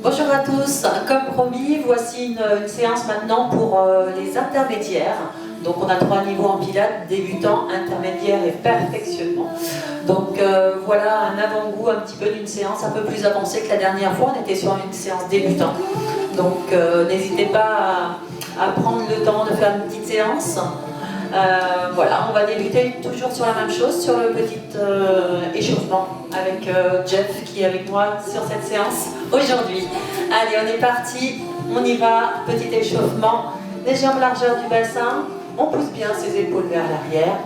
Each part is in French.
Bonjour à tous, comme promis, voici une séance maintenant pour les intermédiaires. Donc on a 3 niveaux en pilates, débutant, intermédiaire et perfectionnement. Donc voilà un avant-goût un petit peu d'une séance un peu plus avancée que la dernière fois, on était sur une séance débutant. Donc n'hésitez pas à prendre le temps de faire une petite séance. Voilà, on va débuter toujours sur la même chose, sur le petit échauffement avec Jeff qui est avec moi sur cette séance aujourd'hui. Allez, on est parti, on y va, petit échauffement, les jambes largeur du bassin, on pousse bien ses épaules vers l'arrière,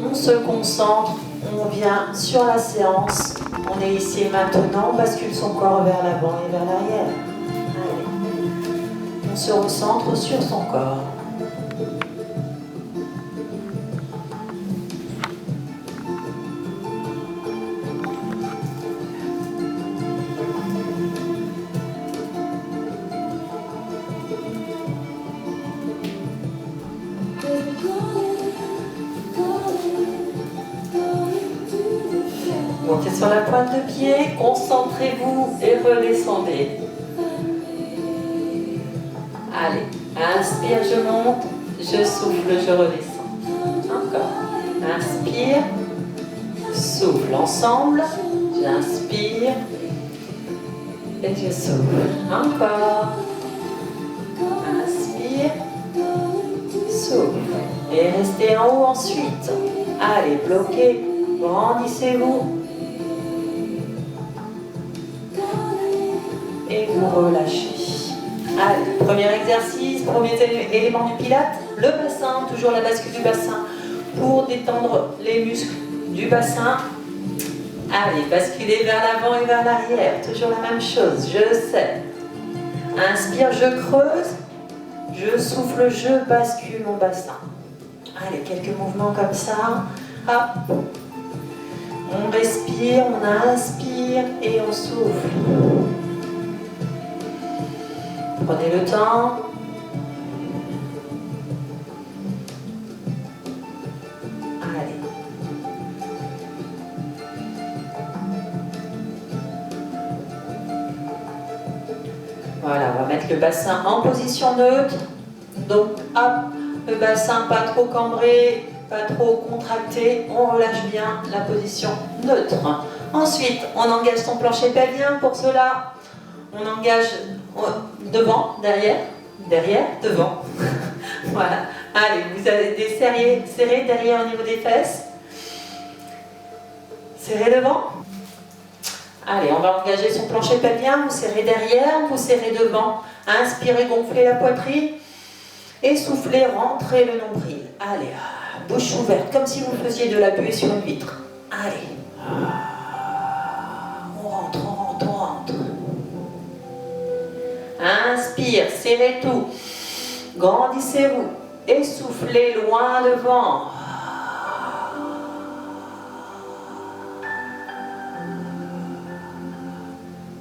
on se concentre, on vient sur la séance, on est ici et maintenant, on bascule son corps vers l'avant et vers l'arrière. Allez, on se recentre sur son corps. Montez sur la pointe de pied, concentrez-vous et redescendez. Allez, inspire, je monte, je souffle, je redescends. Encore. Inspire, souffle ensemble, j'inspire et je souffle. Encore. Inspire, souffle. Et restez en haut ensuite. Allez, bloquez, grandissez-vous. Et vous relâchez. Allez, premier exercice, premier élément du pilate, le bassin, toujours la bascule du bassin pour détendre les muscles du bassin. Allez, basculez vers l'avant et vers l'arrière, toujours la même chose, je sais. Inspire, je creuse, je souffle, je bascule mon bassin. Allez, quelques mouvements comme ça. Hop. On respire, on inspire et on souffle. Prenez le temps. Allez. Voilà, on va mettre le bassin en position neutre. Donc, hop, le bassin pas trop cambré, pas trop contracté. On relâche bien la position neutre. Ensuite, on engage son plancher pelvien. Pour cela, on engage devant, derrière, devant. Voilà. Allez, vous avez des serrés derrière au niveau des fesses. Serrez devant. Allez, on va engager son plancher pelvien. Vous serrez derrière, vous serrez devant. Inspirez, gonflez la poitrine. Et soufflez, rentrez le nombril. Allez, bouche ouverte, comme si vous faisiez de la buée sur une vitre. Allez. On rentre, on rentre, on rentre. Inspire, serrez tout. Grandissez-vous. Et soufflez loin devant.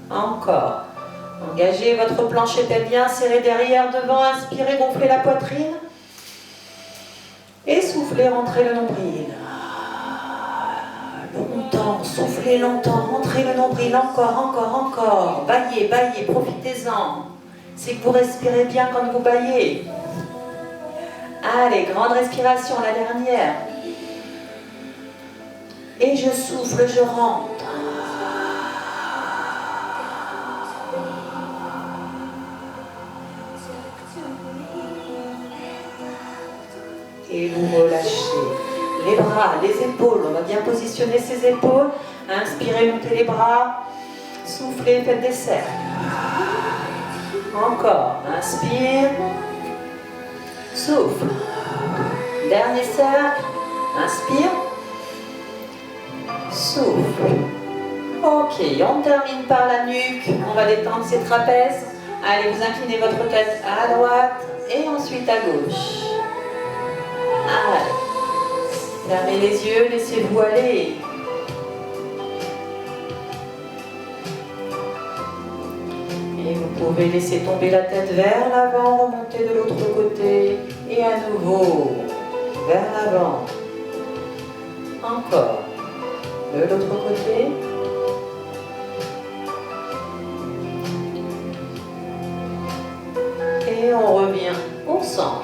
Encore. Engagez votre plancher pelvien, serrez derrière, devant, inspirez, gonflez la poitrine. Et soufflez, rentrez le nombril. Longtemps, soufflez longtemps, rentrez le nombril, encore. Baillez, profitez-en. C'est que vous respirez bien quand vous baillez. Allez, grande respiration, la dernière. Et je souffle, je rentre. Et vous relâchez les bras, les épaules. On va bien positionner ses épaules. Inspirez, montez les bras. Soufflez, faites des cercles. Encore. Inspire. Souffle. Dernier cercle. Inspire. Souffle. Ok, on termine par la nuque. On va détendre ses trapèzes. Allez, vous inclinez votre tête à droite et ensuite à gauche. Allez. Fermez les yeux, laissez-vous aller. Et vous pouvez laisser tomber la tête vers l'avant, remonter de l'autre côté. Et à nouveau, vers l'avant. Encore. De l'autre côté. Et on revient au centre.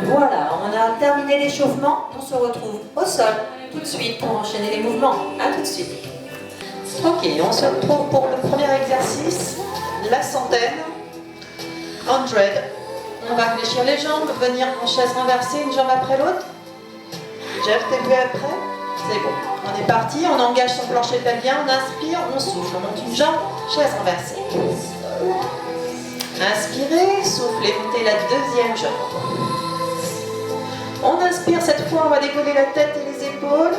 Voilà, on a terminé l'échauffement. On se retrouve au sol tout de suite pour enchaîner les mouvements. À tout de suite. Ok, on se retrouve pour le premier exercice, la centaine. 100. On va fléchir les jambes, venir en chaise renversée, une jambe après l'autre. Jeff, t'es prêt après? C'est bon. On est parti, on engage son plancher pelvien, on inspire, on souffle, on monte une jambe, chaise renversée. Inspirez, soufflez, montez la deuxième jambe. On inspire, cette fois on va décoller la tête et les épaules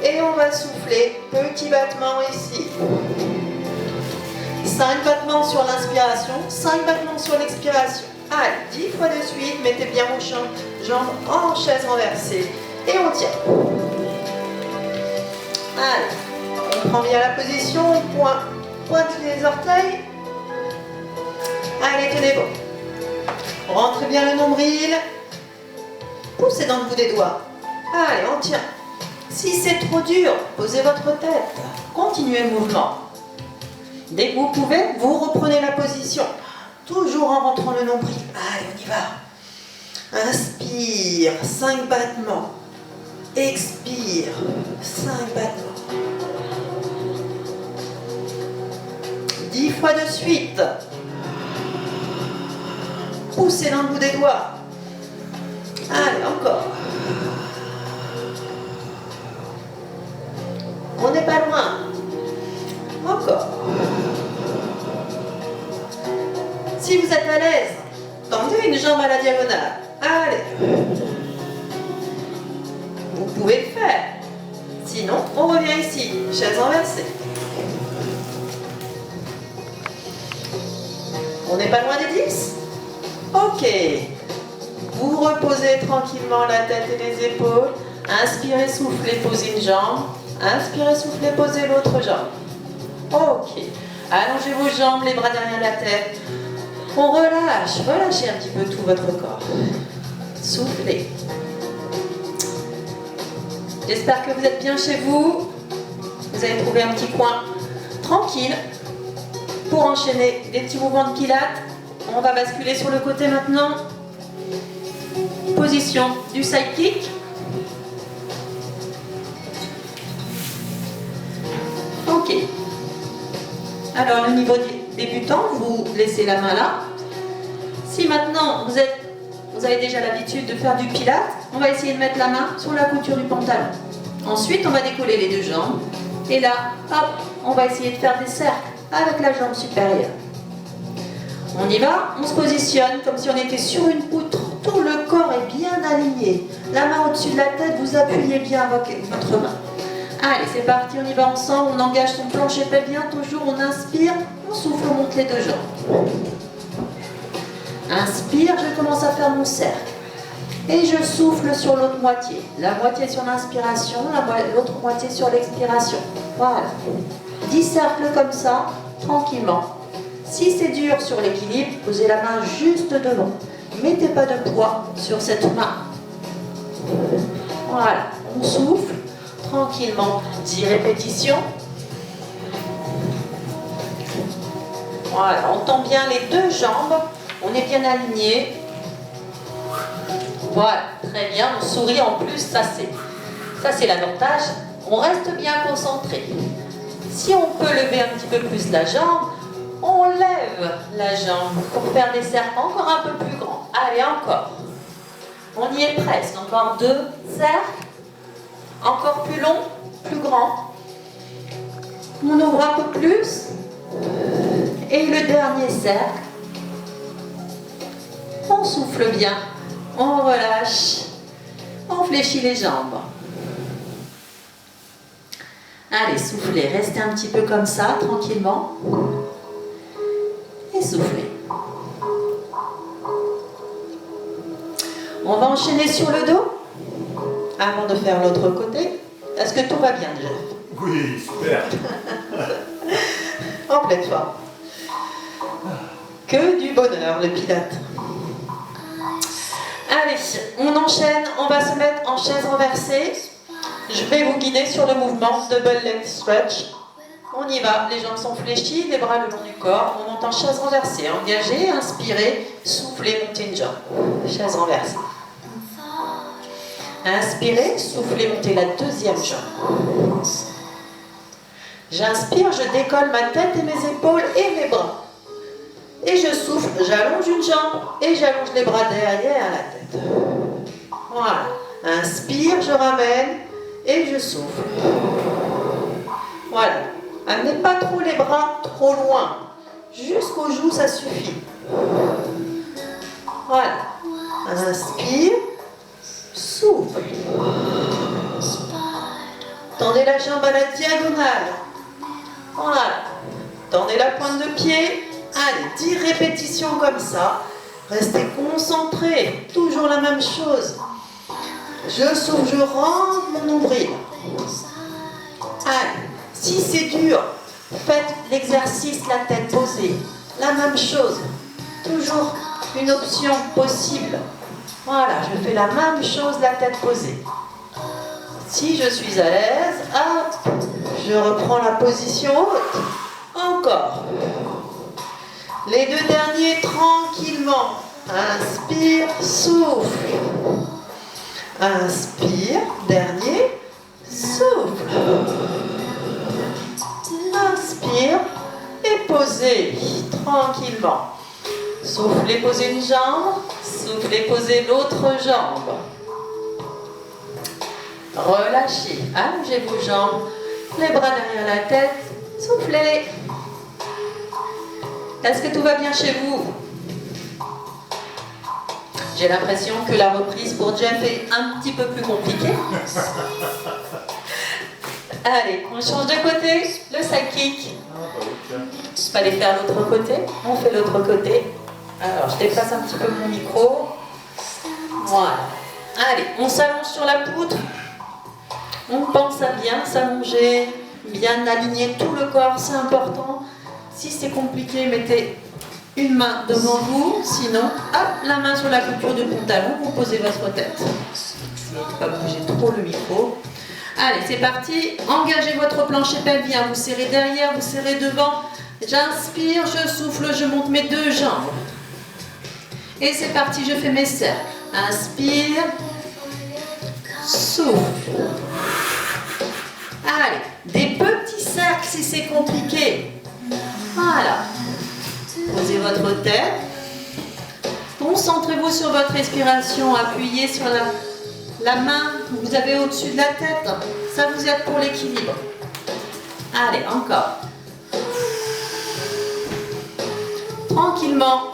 et on va souffler, petit battement ici. 5 battements sur l'inspiration, 5 battements sur l'expiration. Allez, 10 fois de suite, mettez bien vos jambes en chaise renversée et on tient. Allez, on prend bien la position, on pointe les orteils. Allez, tenez bon. Rentrez bien le nombril. Poussez dans le bout des doigts. Allez, on tient. Si c'est trop dur, posez votre tête. Continuez le mouvement. Dès que vous pouvez, vous reprenez la position. Toujours en rentrant le nombril. Allez, on y va. Inspire, 5 battements. Expire, 5 battements. 10 fois de suite. Poussez dans le bout des doigts. Allez, encore. On n'est pas loin. Encore. Si vous êtes à l'aise, tendez une jambe à la diagonale. Allez. Vous pouvez le faire. Sinon, on revient ici, chaise renversée. On n'est pas loin des 10? Ok. Vous reposez tranquillement la tête et les épaules. Inspirez, soufflez, posez une jambe. Inspirez, soufflez, posez l'autre jambe. Ok. Allongez vos jambes, les bras derrière la tête. On relâche. Relâchez un petit peu tout votre corps. Soufflez. J'espère que vous êtes bien chez vous. Vous avez trouvé un petit coin tranquille pour enchaîner des petits mouvements de pilates. On va basculer sur le côté maintenant. Position du side kick. Ok. Alors le niveau débutant, vous laissez la main là. Si maintenant vous avez déjà l'habitude de faire du pilates, on va essayer de mettre la main sur la couture du pantalon. Ensuite, on va décoller les deux jambes. Et là, hop, on va essayer de faire des cercles avec la jambe supérieure. On y va, on se positionne comme si on était sur une poutre. Tout le corps est bien aligné. La main au-dessus de la tête, vous appuyez bien votre main. Allez, c'est parti, on y va ensemble. On engage son plancher pelvien, toujours on inspire, on souffle, on monte les deux jambes. Inspire, je commence à faire mon cercle. Et je souffle sur l'autre moitié. La moitié sur l'inspiration, l'autre moitié sur l'expiration. Voilà. 10 cercles comme ça, tranquillement. Si c'est dur sur l'équilibre, posez la main juste devant. Mettez pas de poids sur cette main. Voilà, on souffle tranquillement. 10 répétitions. Voilà, on tend bien les deux jambes. On est bien aligné. Voilà, très bien. On sourit en plus. Ça c'est l'avantage. On reste bien concentré. Si on peut lever un petit peu plus la jambe, on lève la jambe pour faire des cercles encore un peu plus grands. Allez, encore. On y est presque. Encore 2 cercles. Encore plus long, plus grand. On ouvre un peu plus. Et le dernier cercle. On souffle bien. On relâche. On fléchit les jambes. Allez, soufflez. Restez un petit peu comme ça, tranquillement. Et soufflez. On va enchaîner sur le dos avant de faire l'autre côté. Est-ce que tout va bien déjà? Oui, super. En pleine forme. Que du bonheur, le pilates. Allez, on enchaîne. On va se mettre en chaise renversée. Je vais vous guider sur le mouvement double leg stretch. On y va, les jambes sont fléchies, les bras le long du corps, on monte en chaise renversée. Engagez, inspirez, soufflez, montez une jambe. Chaise renversée. Inspirez, soufflez, montez la deuxième jambe. J'inspire, je décolle ma tête et mes épaules et mes bras. Et je souffle, j'allonge une jambe et j'allonge les bras derrière la tête. Voilà. Inspire, je ramène et je souffle. Voilà. Amenez pas trop les bras trop loin. Jusqu'aux joues, ça suffit. Voilà. Inspire, souffle. Tendez la jambe à la diagonale. Voilà. Tendez la pointe de pied. Allez, 10 répétitions comme ça. Restez concentrés. Toujours la même chose. Je souffle, je rentre mon nombril. Allez. Si c'est dur, faites l'exercice la tête posée. La même chose. Toujours une option possible. Voilà, je fais la même chose la tête posée. Si je suis à l'aise, hop, je reprends la position haute. Encore. Les deux derniers tranquillement. Inspire, souffle. Inspire, dernier, souffle. Inspire et posez tranquillement. Soufflez, posez une jambe. Soufflez, posez l'autre jambe. Relâchez, allongez vos jambes, les bras derrière la tête. Soufflez. Est-ce que tout va bien chez vous? J'ai l'impression que la reprise pour Jeff est un petit peu plus compliquée. Allez, on change de côté, le sidekick. Il fallait faire l'autre côté, on fait l'autre côté. Alors, je déplace un petit peu mon micro. Voilà. Allez, on s'allonge sur la poutre. On pense à bien s'allonger, bien aligner tout le corps, c'est important. Si c'est compliqué, mettez une main devant vous, sinon, hop, la main sur la couture du pantalon, vous posez votre tête. Essayez de ne pas bouger trop le micro. Allez, c'est parti. Engagez votre plancher pelvien. Vous serrez derrière, vous serrez devant. J'inspire, je souffle, je monte mes deux jambes. Et c'est parti, je fais mes cercles. Inspire, souffle. Allez, des petits cercles si c'est compliqué. Voilà. Posez votre tête. Concentrez-vous sur votre respiration. Appuyez sur la main que vous avez au-dessus de la tête. Ça vous aide pour l'équilibre. Allez, encore. Tranquillement.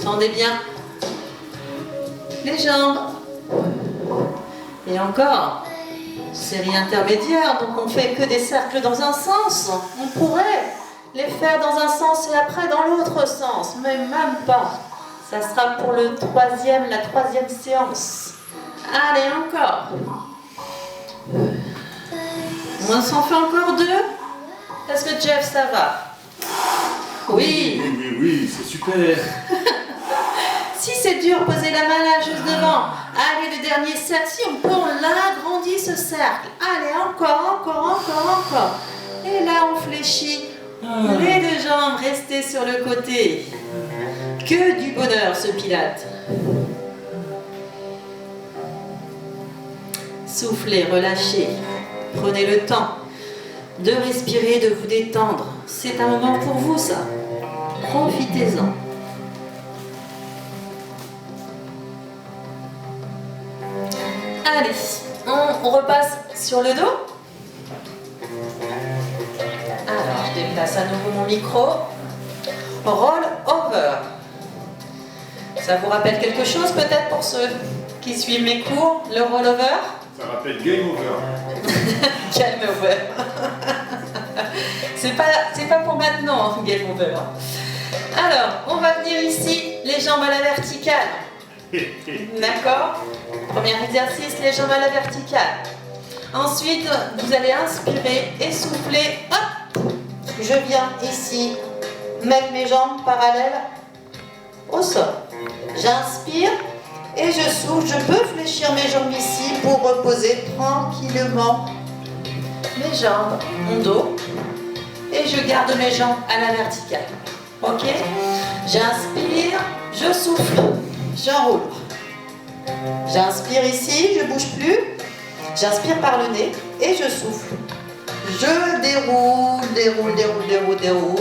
Tendez bien les jambes. Et encore. Série intermédiaire, donc on ne fait que des cercles dans un sens. On pourrait les faire dans un sens et après dans l'autre sens, mais même pas. Ça sera pour la troisième séance. Allez, encore. On s'en fait encore deux. Est-ce que Jeff, ça va? Oui. Oui, c'est super. Si c'est dur, posez la main là, juste devant. Allez, le dernier cercle. Si on peut, on l'agrandit ce cercle. Allez, encore. Et là, on fléchit. Les deux jambes, restez sur le côté. Que du bonheur, ce pilate. Soufflez, relâchez. Prenez le temps de respirer, de vous détendre. C'est un moment pour vous, ça. Profitez-en. Allez, on repasse sur le dos. Alors, je déplace à nouveau mon micro. Roll over. Ça vous rappelle quelque chose peut-être pour ceux qui suivent mes cours, le roll over? Ça rappelle game over. Game over. C'est pas pour maintenant, game over. Alors, on va venir ici, les jambes à la verticale. D'accord? Premier exercice, les jambes à la verticale. Ensuite, vous allez inspirer et souffler. Hop! Je viens ici mettre mes jambes parallèles au sol. J'inspire et je souffle. Je peux fléchir mes jambes ici pour reposer tranquillement mes jambes, mon dos, et je garde mes jambes à la verticale. Ok? J'inspire, je souffle, j'enroule. J'inspire ici, je ne bouge plus. J'inspire par le nez et je souffle. Je déroule, déroule.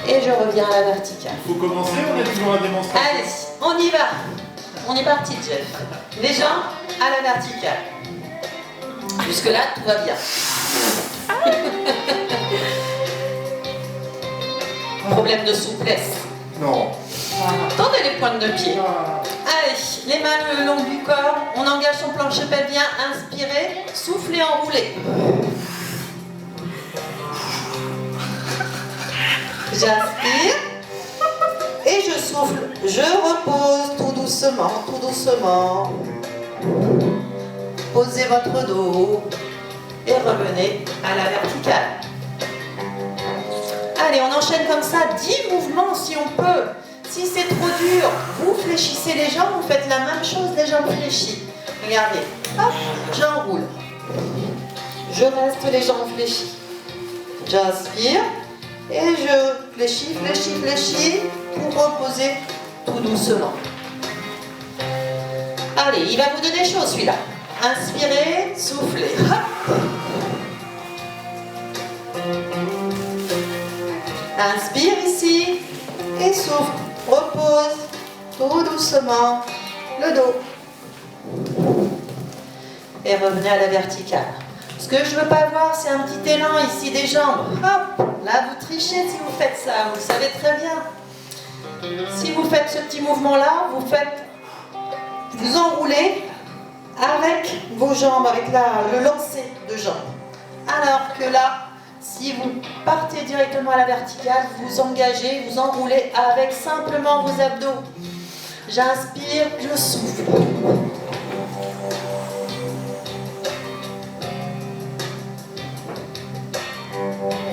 Et je reviens à la verticale. Il faut commencer, on est toujours à la démonstration. Allez, on y va. On est parti, Jeff. Les jambes à la verticale. Jusque-là, tout va bien. Problème de souplesse. Non. Tendez les pointes de pied. Allez, les mains le long du corps. On engage son plancher pelvien. Inspirez, soufflez, enroulez. J'inspire et je souffle. Je repose tout doucement. Posez votre dos et revenez à la verticale. Allez, on enchaîne comme ça 10 mouvements si on peut. Si c'est trop dur, vous fléchissez les jambes, vous faites la même chose, les jambes fléchies. Regardez, hop, j'enroule. Je reste les jambes fléchies. J'inspire et je fléchis pour reposer tout doucement. Allez, il va vous donner chaud celui-là. Inspirez, soufflez. Hop. Inspire ici et souffle. Repose tout doucement le dos. Et revenez à la verticale. Ce que je ne veux pas voir, c'est un petit élan ici des jambes. Hop, là vous trichez si vous faites ça, vous le savez très bien. Si vous faites ce petit mouvement-là, vous enroulez avec vos jambes, avec le lancer de jambes. Alors que là, si vous partez directement à la verticale, vous engagez, vous enroulez avec simplement vos abdos. J'inspire, je souffle.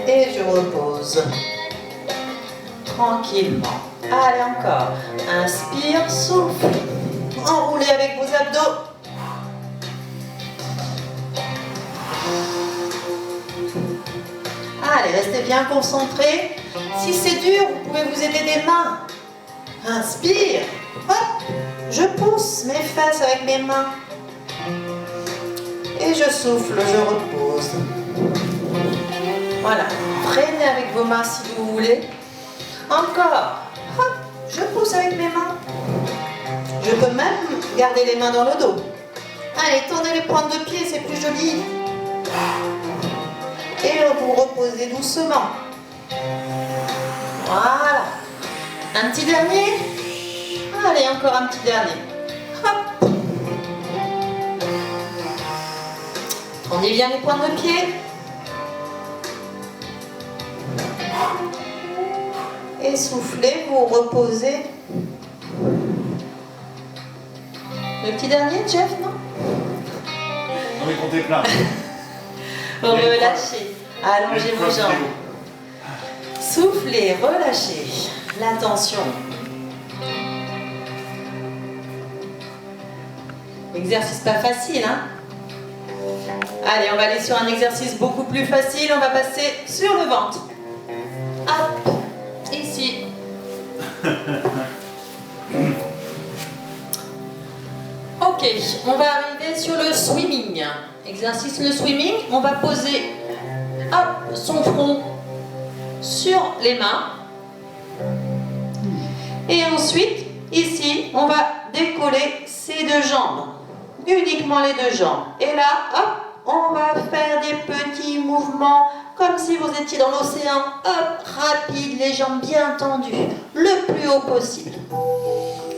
Et je repose. Tranquillement. Allez, encore. Inspire, souffle. Enroulez avec vos abdos. Allez, restez bien concentrés. Si c'est dur, vous pouvez vous aider des mains. Inspire. Hop. Je pousse mes fesses avec mes mains. Et je souffle, je repose. Voilà. Freinez avec vos mains si vous voulez. Encore. Hop. Je pousse avec mes mains. Je peux même garder les mains dans le dos. Allez, tournez les pointes de pied, c'est plus joli. Et vous reposez doucement. Voilà. Un petit dernier. Allez, encore un petit dernier. Hop. Tournez bien les pointes de pied. Et soufflez, vous reposez. Le petit dernier, Jeff, non? On est compté plein. Relâchez. Allongez vos jambes. Soufflez, relâchez la tension. Exercice pas facile, hein? Allez, on va aller sur un exercice beaucoup plus facile. On va passer sur le ventre. Hop, ici. Ok, on va arriver sur le swimming. Exercice le swimming, on va poser hop, son front sur les mains. Et ensuite, ici, on va décoller ses deux jambes. Uniquement les deux jambes. Et là, hop, on va faire des petits mouvements comme si vous étiez dans l'océan. Hop, rapide, les jambes bien tendues, le plus haut possible.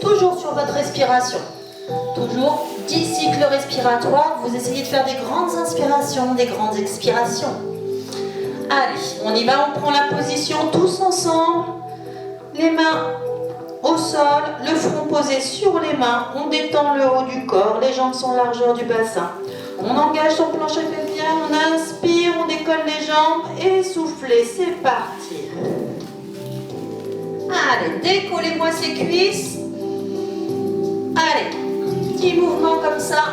Toujours sur votre respiration. Toujours 10 cycles respiratoires. Vous essayez de faire des grandes inspirations, des grandes expirations. Allez, on y va, on prend la position tous ensemble. Les mains au sol, le front posé sur les mains. On détend le haut du corps, les jambes sont largeur du bassin. On engage son plancher pelvien, on inspire, on décolle les jambes et soufflez, c'est parti. Allez, décollez-moi ces cuisses. Allez, petit mouvement comme ça.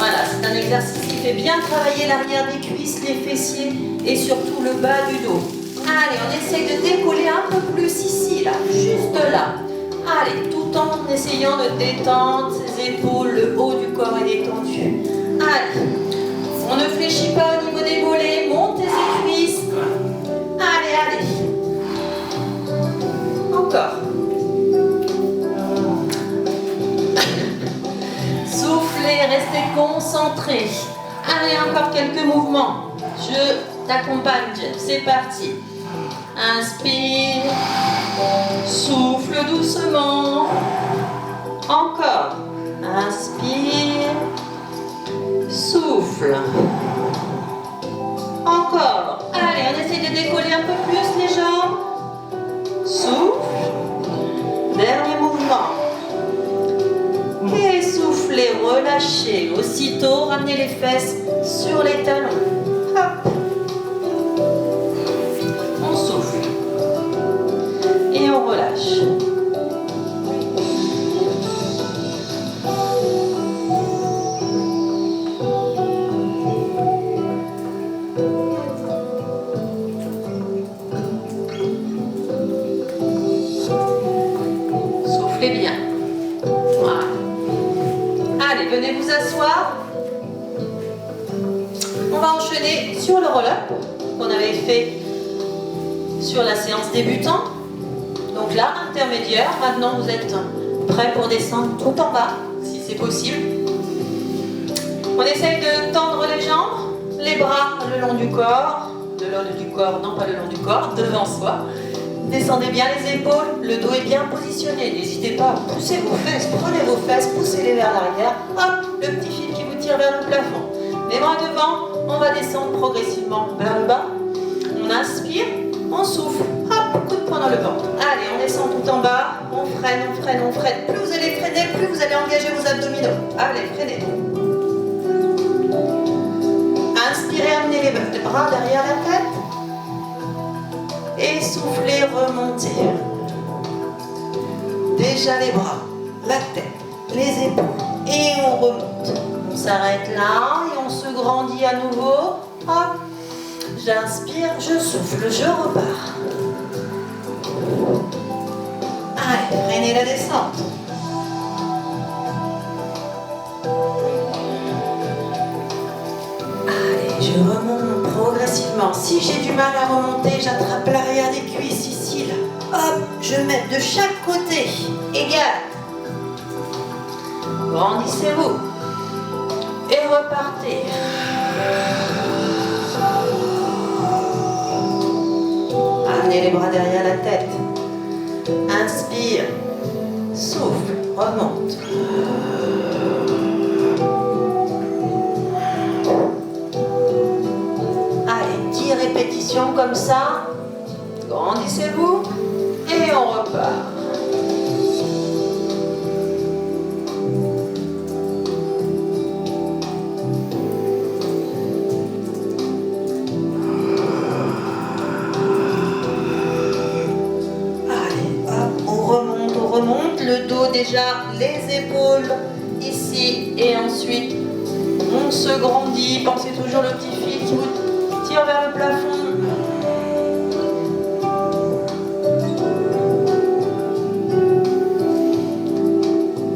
Voilà, c'est un exercice qui fait bien travailler l'arrière des cuisses, les fessiers et surtout le bas du dos. Allez, on essaye de décoller un peu plus ici, là, juste là. Allez, tout en essayant de détendre ses épaules, le haut du corps est détendu. Allez, on ne fléchit pas au niveau des mollets, montez ses cuisses. Allez, allez. Encore. Soufflez, restez concentrés. Allez, encore quelques mouvements. Je t'accompagne, Jeff. C'est parti. Inspire. Souffle doucement. Encore. Inspire. Souffle. Encore. Allez, on essaie de décoller un peu plus les jambes. Souffle. Dernier mouvement. Et soufflez, relâchez. Aussitôt, ramenez les fesses sur les talons. Hop. On souffle. Et on relâche. Soufflez bien. Voilà. Allez, venez vous asseoir. On va enchaîner sur le roll-up qu'on avait fait sur la séance débutant. Donc là, intermédiaire. Maintenant, vous êtes prêts pour descendre tout en bas, si c'est possible. On essaye de tendre les jambes, les bras le long du corps. Non pas le long du corps, devant soi. Descendez bien les épaules, le dos est bien positionné. N'hésitez pas à pousser vos fesses, prenez vos fesses, poussez-les vers l'arrière. Hop, le petit fil qui vous tire vers le plafond. Les bras devant, on va descendre progressivement vers le bas. On inspire, on souffle. Hop, coup de poing dans le ventre. Allez, on descend tout en bas. On freine, on freine, on freine. Plus vous allez freiner, plus vous allez engager vos abdominaux. Allez, freinez. Inspirez, amenez les bras derrière la tête. Et soufflez, remontez. Déjà les bras, la tête, les épaules. Et on remonte. On s'arrête là et on se grandit à nouveau. Hop. J'inspire, je souffle, je repars. Allez, freinez la descente. Allez, je remonte progressivement. Si j'ai du mal à remonter, j'attrape l'arrière des cuisses ici, là. Hop, je mets de chaque côté. Égal. Grandissez-vous. Et repartez. Amenez les bras derrière la tête. Inspire. Souffle. Remonte. Allez, 10 répétitions comme ça. Grandissez-vous. Et on repart. Le dos déjà, les épaules ici et ensuite on se grandit. Pensez toujours le petit fil qui vous tire vers le plafond.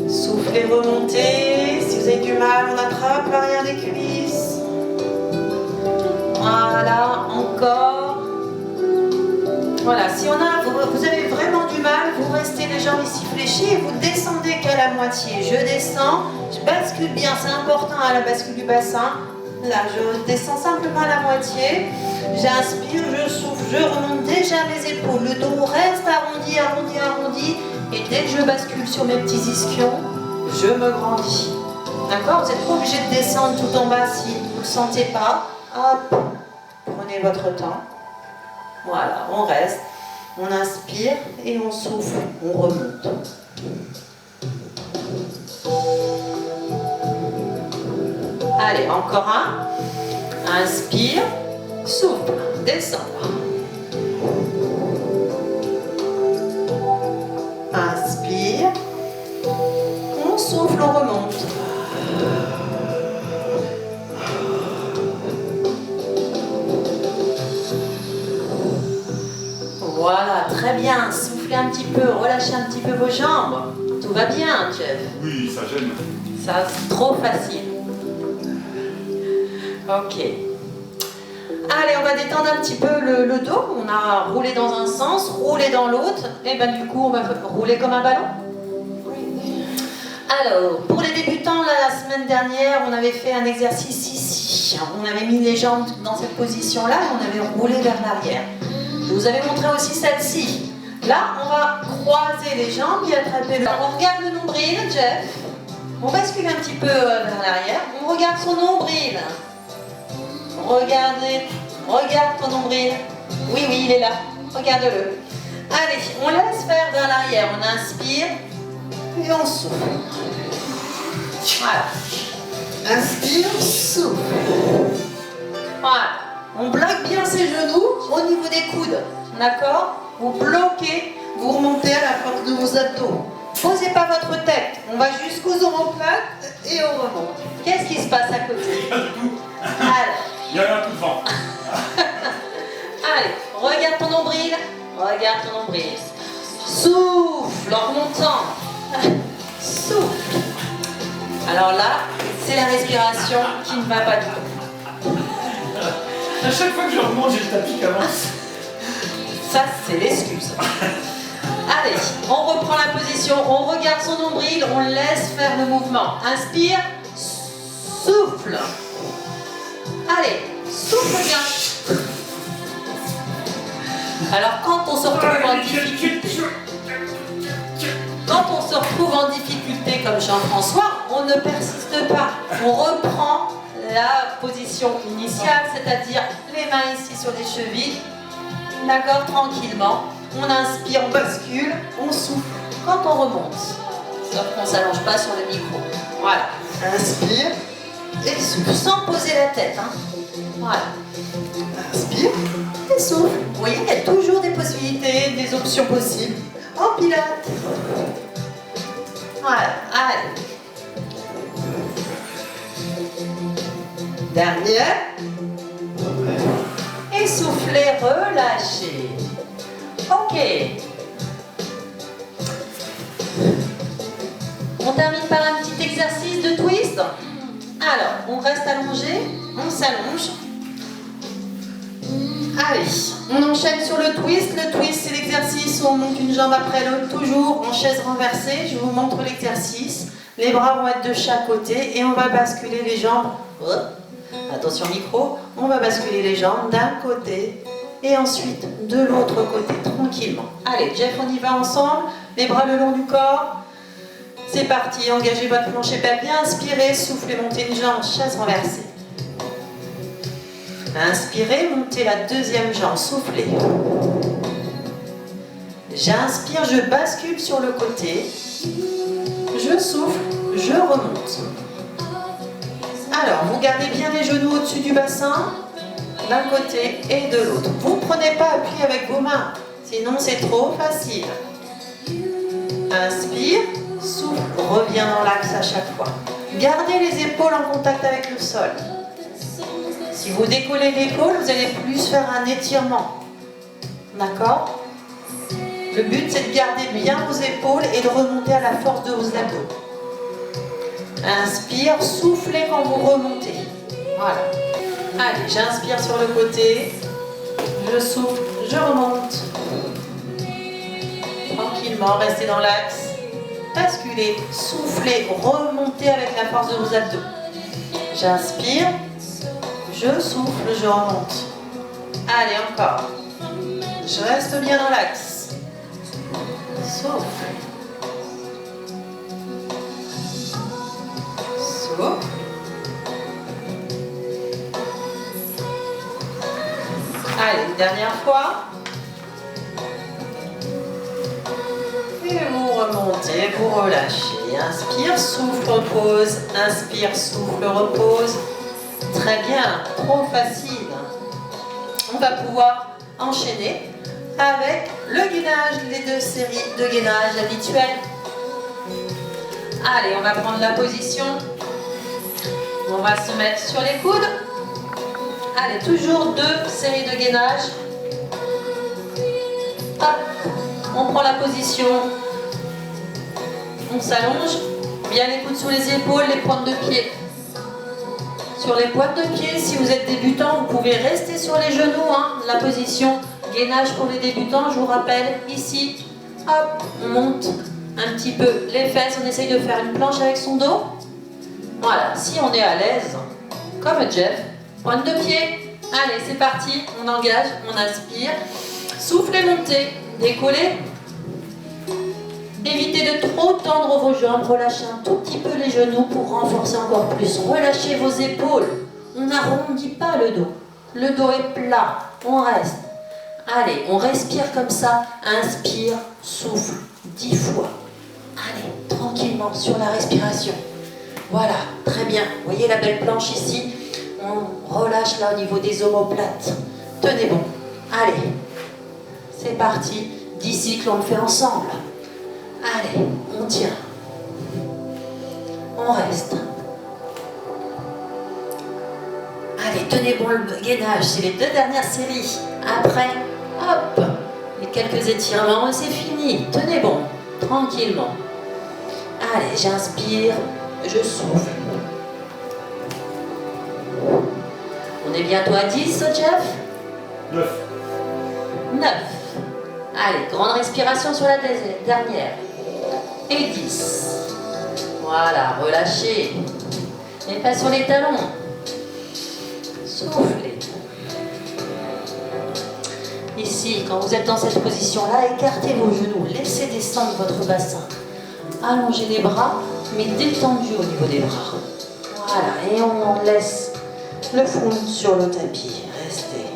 Soufflez, remontez. Si vous avez du mal, on attrape l'arrière des cuisses. Voilà, encore. Voilà, si vous avez vraiment du mal, vous restez les jambes ici fléchies et vous descendez qu'à la moitié. Je descends, je bascule bien, c'est important à la bascule du bassin. Là, je descends simplement à la moitié. J'inspire, je souffle, je remonte déjà mes épaules. Le dos reste arrondi, arrondi, arrondi. Et dès que je bascule sur mes petits ischions, je me grandis. D'accord? Vous n'êtes pas obligé de descendre tout en bas si vous ne le sentez pas. Hop, prenez votre temps. Voilà, on reste, on inspire et on souffle, on remonte. Allez, encore un. Inspire, souffle, descend. Inspire, on souffle, on remonte. Voilà, très bien. Soufflez un petit peu, relâchez un petit peu vos jambes. Tout va bien, Jeff. Oui, ça gêne. Ça, c'est trop facile. Ok. Allez, on va détendre un petit peu le dos. On a roulé dans un sens, roulé dans l'autre. Et ben du coup, on va rouler comme un ballon. Alors, pour les débutants, là, la semaine dernière, on avait fait un exercice ici. On avait mis les jambes dans cette position-là et on avait roulé vers l'arrière. Je vous avais montré aussi celle-ci. Là, on va croiser les jambes et attraper le... On regarde le nombril, Jeff. On bascule un petit peu vers l'arrière. On regarde son nombril. Regardez, regarde ton nombril. Oui, oui, il est là. Regarde-le. Allez, on laisse faire vers l'arrière. On inspire et on souffle. Voilà. Inspire, souffle. Voilà. On bloque bien ses genoux au niveau des coudes. D'accord? Vous bloquez, vous remontez à la force de vos abdos. Posez pas votre tête. On va jusqu'aux omoplates et on remonte. Qu'est-ce qui se passe à côté? Pas du tout. Alors. Il y a un coup de vent. Allez, regarde ton nombril. Regarde ton nombril. Souffle en remontant. Souffle. Alors là, c'est la respiration qui ne va pas du tout. À chaque fois que je remonte, j'ai le tapis qui avance. Ça, c'est l'excuse. Allez, on reprend la position, on regarde son nombril, on laisse faire le mouvement. Inspire, souffle. Allez, souffle bien. Alors, quand on se retrouve en difficulté, comme Jean-François, on ne persiste pas. On reprend la position initiale, c'est-à-dire les mains ici sur les chevilles. D'accord, tranquillement. On inspire, on bascule, on souffle quand on remonte. Sauf qu'on ne s'allonge pas sur le micro. Voilà. Inspire et souffle sans poser la tête. Hein. Voilà. Inspire et souffle. Vous voyez, il y a toujours des possibilités, des options possibles. En pilates. Voilà. Allez. Dernière. Et soufflez, relâchez. Ok. On termine par un petit exercice de twist. Alors, on reste allongé, on s'allonge. Allez, on enchaîne sur le twist. Le twist, c'est l'exercice où on monte une jambe après l'autre, toujours en chaise renversée. Je vous montre l'exercice. Les bras vont être de chaque côté et on va basculer les jambes. Attention micro, on va basculer les jambes d'un côté et ensuite de l'autre côté, tranquillement. Allez, Jeff, on y va ensemble, les bras le long du corps. C'est parti, engagez votre plancher pelvien, inspirez, soufflez, montez une jambe, chaise renversée. Inspirez, montez la deuxième jambe, soufflez. J'inspire, je bascule sur le côté. Je souffle, je remonte. Alors, vous gardez bien les genoux au-dessus du bassin, d'un côté et de l'autre. Vous ne prenez pas appui avec vos mains, sinon c'est trop facile. Inspire, souffle, reviens dans l'axe à chaque fois. Gardez les épaules en contact avec le sol. Si vous décollez l'épaule, vous allez plus faire un étirement. D'accord? Le but, c'est de garder bien vos épaules et de remonter à la force de vos abdos. Inspire, soufflez quand vous remontez. Voilà. Allez, j'inspire sur le côté. Je souffle, je remonte. Tranquillement, restez dans l'axe. Basculez, soufflez, remontez avec la force de vos abdos. J'inspire, je souffle, je remonte. Allez, encore. Je reste bien dans l'axe. Souffle. Souffle. Allez, une dernière fois. Et vous remontez, vous relâchez. Inspire, souffle, repose. Inspire, souffle, repose. Très bien, trop facile. On va pouvoir enchaîner avec le gainage, les deux séries de gainage habituelles. Allez, on va prendre la position. On va se mettre sur les coudes. Allez, toujours deux séries de gainage. Hop. On prend la position. On s'allonge. Bien les coudes sous les épaules, les pointes de pied. Sur les pointes de pied, si vous êtes débutant, vous pouvez rester sur les genoux. La position gainage pour les débutants, je vous rappelle, ici, hop, on monte un petit peu les fesses. On essaye de faire une planche avec son dos. Voilà, si on est à l'aise, comme Jeff, pointe de pied. Allez, c'est parti, on engage, on inspire. Souffle et montez, décollez. Évitez de trop tendre vos jambes, relâchez un tout petit peu les genoux pour renforcer encore plus. Relâchez vos épaules. On n'arrondit pas le dos. Le dos est plat, on reste. Allez, on respire comme ça. Inspire, souffle 10 fois. Allez, tranquillement sur la respiration. Voilà, très bien. Vous voyez la belle planche ici? On relâche là au niveau des omoplates. Tenez bon. Allez, c'est parti. 10 cycles, on le fait ensemble. Allez, on tient. On reste. Allez, tenez bon le gainage. C'est les 2 dernières séries. Après, hop, les quelques étirements et c'est fini. Tenez bon, tranquillement. Allez, j'inspire, je souffle. On est bientôt à 10, Jeff? 9. 9. Allez, grande respiration sur la dernière. Et 10. Voilà, relâchez. Les pas sur les talons. Soufflez. Ici, quand vous êtes dans cette position-là, écartez vos genoux. Laissez descendre votre bassin. Allongez les bras, mais détendus au niveau des bras. Voilà, et on laisse le front sur le tapis. Restez.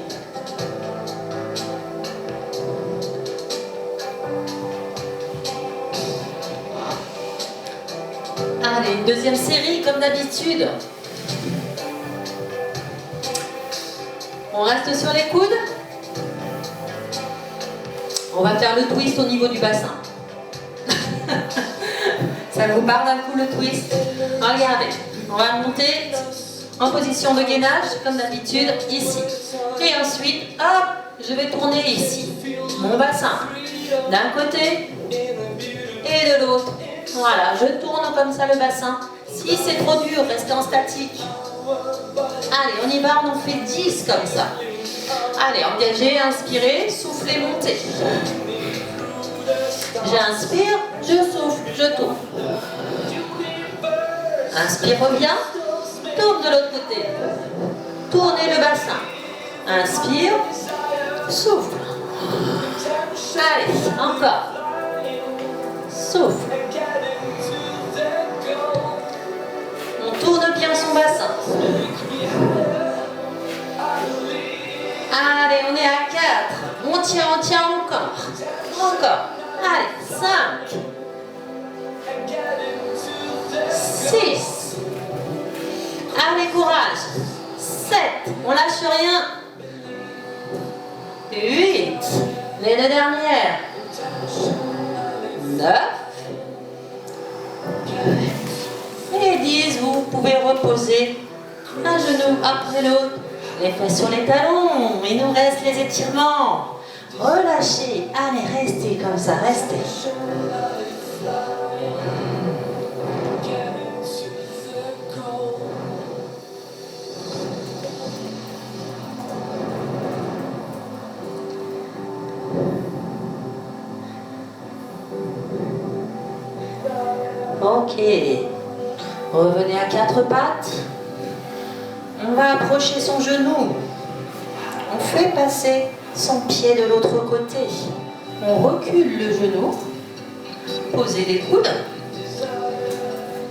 Allez, une deuxième série comme d'habitude. On reste sur les coudes. On va faire le twist au niveau du bassin. Ça vous parle un coup le twist? Regardez, on va monter en position de gainage comme d'habitude ici. Et ensuite, hop, je vais tourner ici. Mon bassin d'un côté et de l'autre. Voilà, je tourne comme ça le bassin. Si c'est trop dur, restez en statique. Allez, on y va, on en fait 10 comme ça. Allez, engagez, inspirez, soufflez, montez. J'inspire, je souffle, je tourne. Inspire, reviens, tourne de l'autre côté. Tournez le bassin. Inspire, souffle. Allez, encore. Souffle. On tourne bien son bassin. Allez, on est à 4. On tient encore. Encore. Allez, 5. 6. Allez, courage. 7. On lâche rien. 8. Les 2 dernières. 9. Et 10. Vous pouvez reposer un genou après l'autre. Les fesses sur les talons. Il nous reste les étirements. Relâchez. Allez, restez comme ça. Restez. Ok. Revenez à 4 pattes. On va approcher son genou. On fait passer son pied de l'autre côté. On recule le genou. Posez les coudes.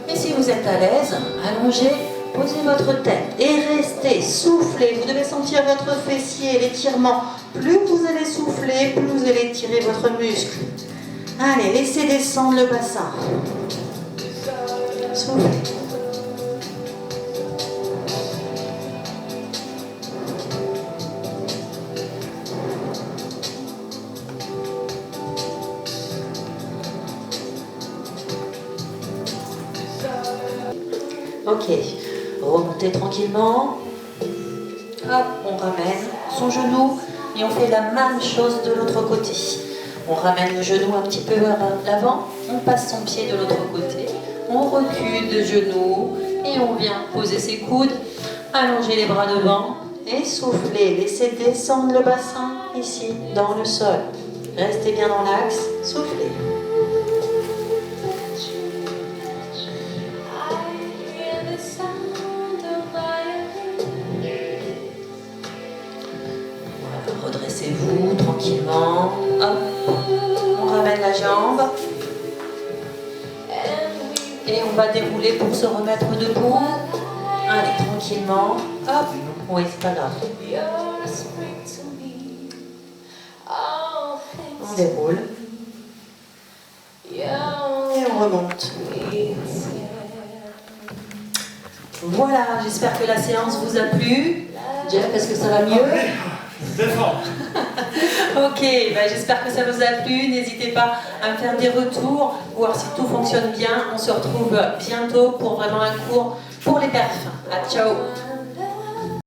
Et si vous êtes à l'aise, allongez, posez votre tête et restez, soufflez. Vous devez sentir votre fessier, l'étirement. Plus vous allez souffler, plus vous allez tirer votre muscle. Allez, laissez descendre le bassin. Soufflez. Ok, remontez tranquillement. Hop, on ramène son genou et on fait la même chose de l'autre côté. On ramène le genou un petit peu vers l'avant, on passe son pied de l'autre côté, on recule de genou et on vient poser ses coudes, allonger les bras devant et souffler. Laissez descendre le bassin ici, dans le sol. Restez bien dans l'axe, soufflez. Redressez-vous tranquillement. Hop. On ramène la jambe. Et on va dérouler pour se remettre debout. Allez, tranquillement. Hop. Oui, c'est pas grave. On déroule. Et on remonte. Voilà, j'espère que la séance vous a plu. Jeff, est-ce que ça va mieux? Ok, ben j'espère que ça vous a plu. N'hésitez pas à me faire des retours, voir si tout fonctionne bien. On se retrouve bientôt pour vraiment un cours pour les perfs. À ciao!